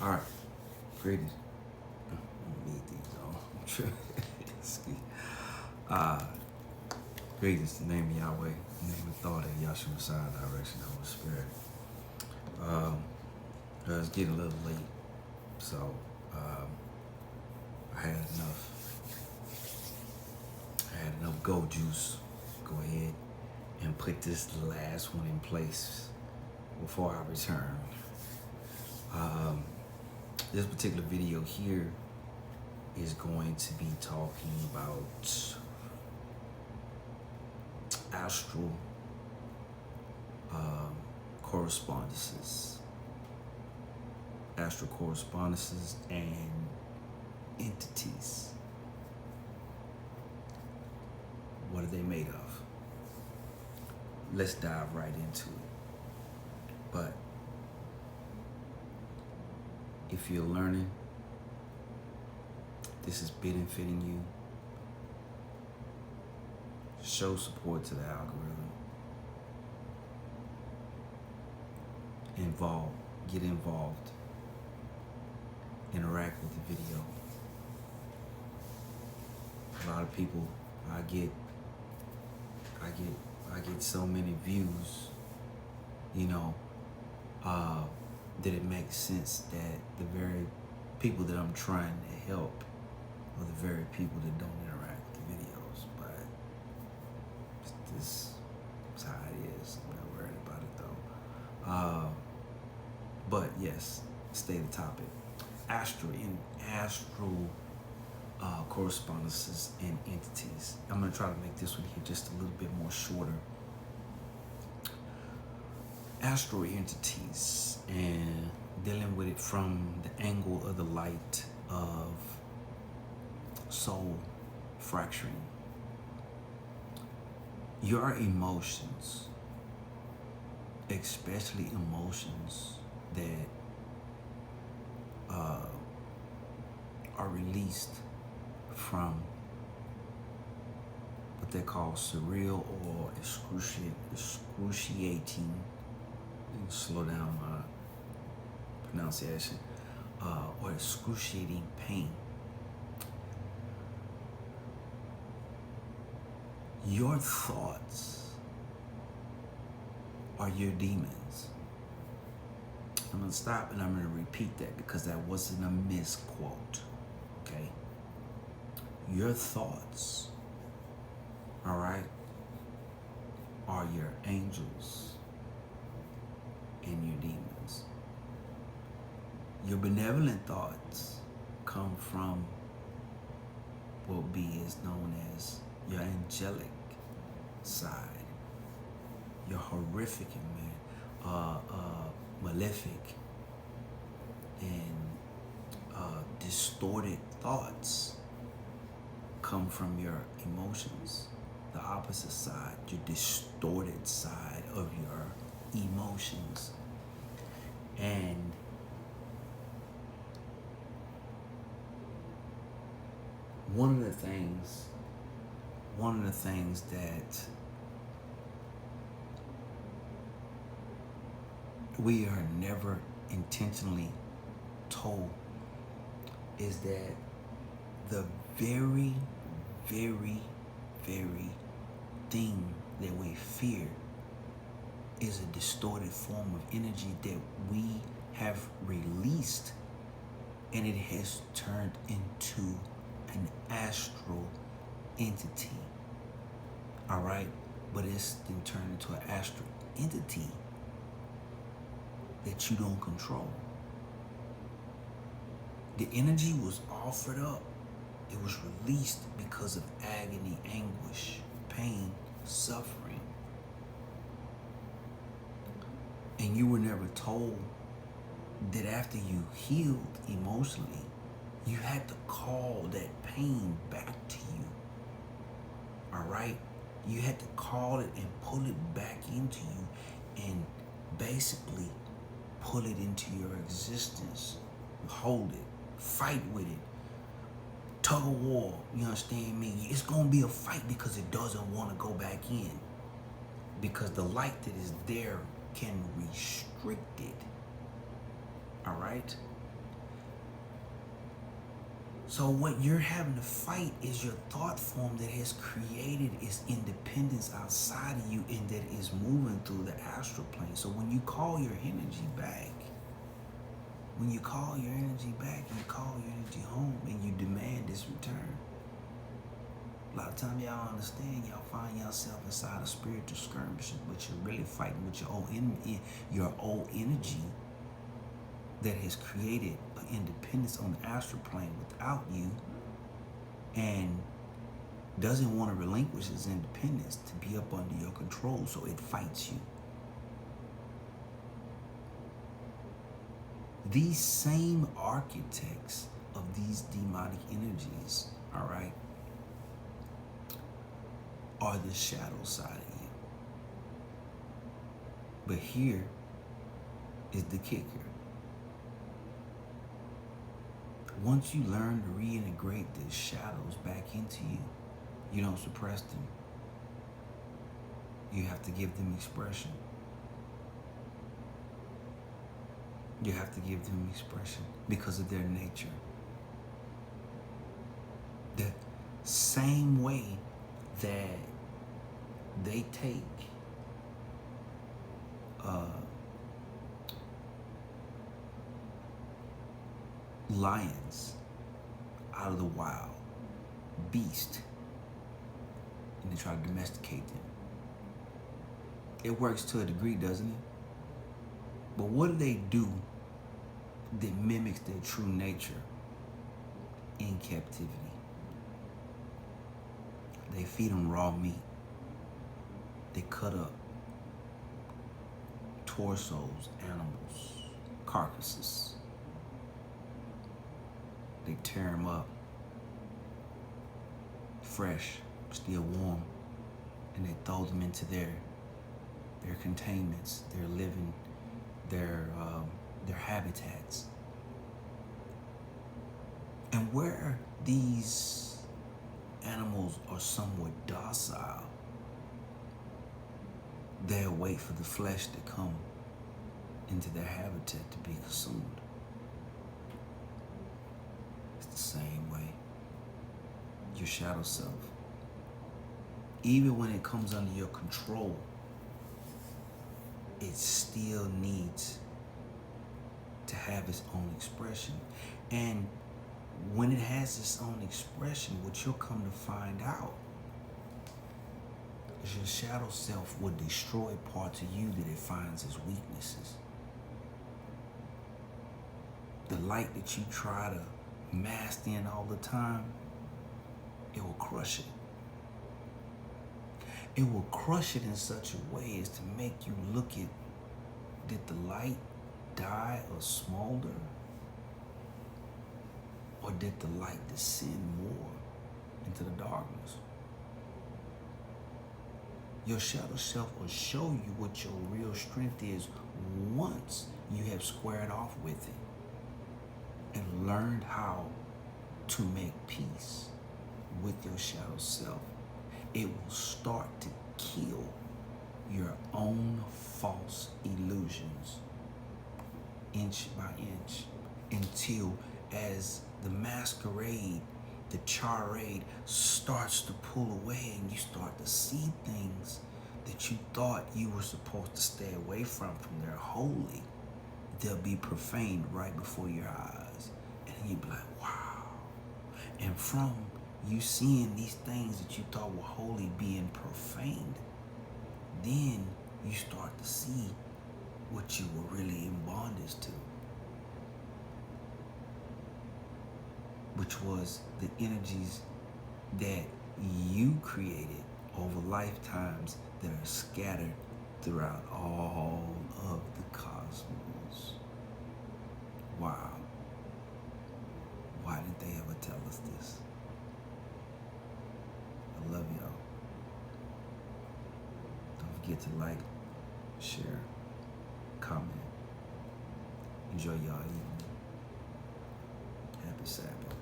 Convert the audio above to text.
All right, greetings. I'm gonna leave these on. Excuse. Uh, Greetings in the name of Yahweh, in the name of thought and Yahshua Messiah, direction of the Holy Spirit. It's getting a little late, so I had enough go juice. Go ahead and put this last one in place before I return. This particular video here is going to be talking about astral correspondences. Astral correspondences and entities. What are they made of? Let's dive right into it. But if you're learning, this is benefiting you, show support to the algorithm. Get involved, interact with the video. A lot of people, I get so many views, that it makes sense that the very people that I'm trying to help are the very people that don't interact with the videos. But this is how it is. I'm not worried about it though. But yes, stay the topic. Astral correspondences and entities. I'm going to try to make this one here just a little bit more shorter. Astral entities, and dealing with it from the angle of the light of soul fracturing. Your emotions, especially emotions that are released from what they call surreal or excruciating, slow down my pronunciation, or excruciating pain. Your thoughts are your demons. I'm going to stop and I'm going to repeat that because that wasn't a misquote, okay? Your thoughts, all right, are your angels and your demons. Your benevolent thoughts come from what is known as your angelic side, your horrific and malefic and distorted thoughts come from your emotions. The opposite side, your distorted side of your emotions. And one of the things that we are never intentionally told is that the very, very, very thing that we fear is a distorted form of energy that we have released, and it has turned into an astral entity. All right? But it's then turned into an astral entity that you don't control. The energy was offered up. It was released because of agony, anguish, pain, suffering. And you were never told that after you healed emotionally, you had to call that pain back to you. All right? You had to call it and pull it back into you and basically pull it into your existence. Hold it. Fight with it. Tug of war. You understand me? It's going to be a fight because it doesn't want to go back in. Because the light that is there can restrict it. All right? So what you're having to fight is your thought form that has created its independence outside of you and that is moving through the astral plane. So when you call your energy back, and you call your energy home and you demand this return, a lot of times y'all understand, y'all find yourself inside a spiritual skirmish, but you're really fighting with your old energy that has created an independence on the astral plane without you and doesn't want to relinquish its independence to be up under your control, so it fights you. These same architects of these demonic energies, all right, are the shadow side of you. But here is the kicker. Once you learn to reintegrate the shadows back into you, you don't suppress them. You have to give them expression. You have to give them expression because of their nature. The same way that they take lions out of the wild beast and they try to domesticate them. It works to a degree, doesn't it? But what do they do that mimics their true nature in captivity? They feed them raw meat. They cut up torsos, animals, carcasses. They tear them up, fresh, still warm, and they throw them into their containments, their living, their habitats. And where these animals are somewhat docile, they'll wait for the flesh to come into their habitat to be consumed. It's the same way. Your shadow self, even when it comes under your control, it still needs to have its own expression. And when it has its own expression, what you'll come to find out is your shadow self will destroy parts of you that it finds as weaknesses. The light that you try to mask in all the time, it will crush it. It will crush it in such a way as to make you look at, did the light die or smolder? Or did the light descend more into the darkness? Your shadow self will show you what your real strength is once you have squared off with it and learned how to make peace with your shadow self. It will start to kill your own false illusions inch by inch until as the masquerade, the charade starts to pull away and you start to see things that you thought you were supposed to stay away from their holy. They'll be profaned right before your eyes. And you'll be like, wow. And from you seeing these things that you thought were holy being profaned, then you start to see what you were really in bondage to, which was the energies that you created over lifetimes that are scattered throughout all of the cosmos. Wow. Why didn't they ever tell us this? I love y'all. Don't forget to like, share, comment. Enjoy y'all evening. Happy Sabbath.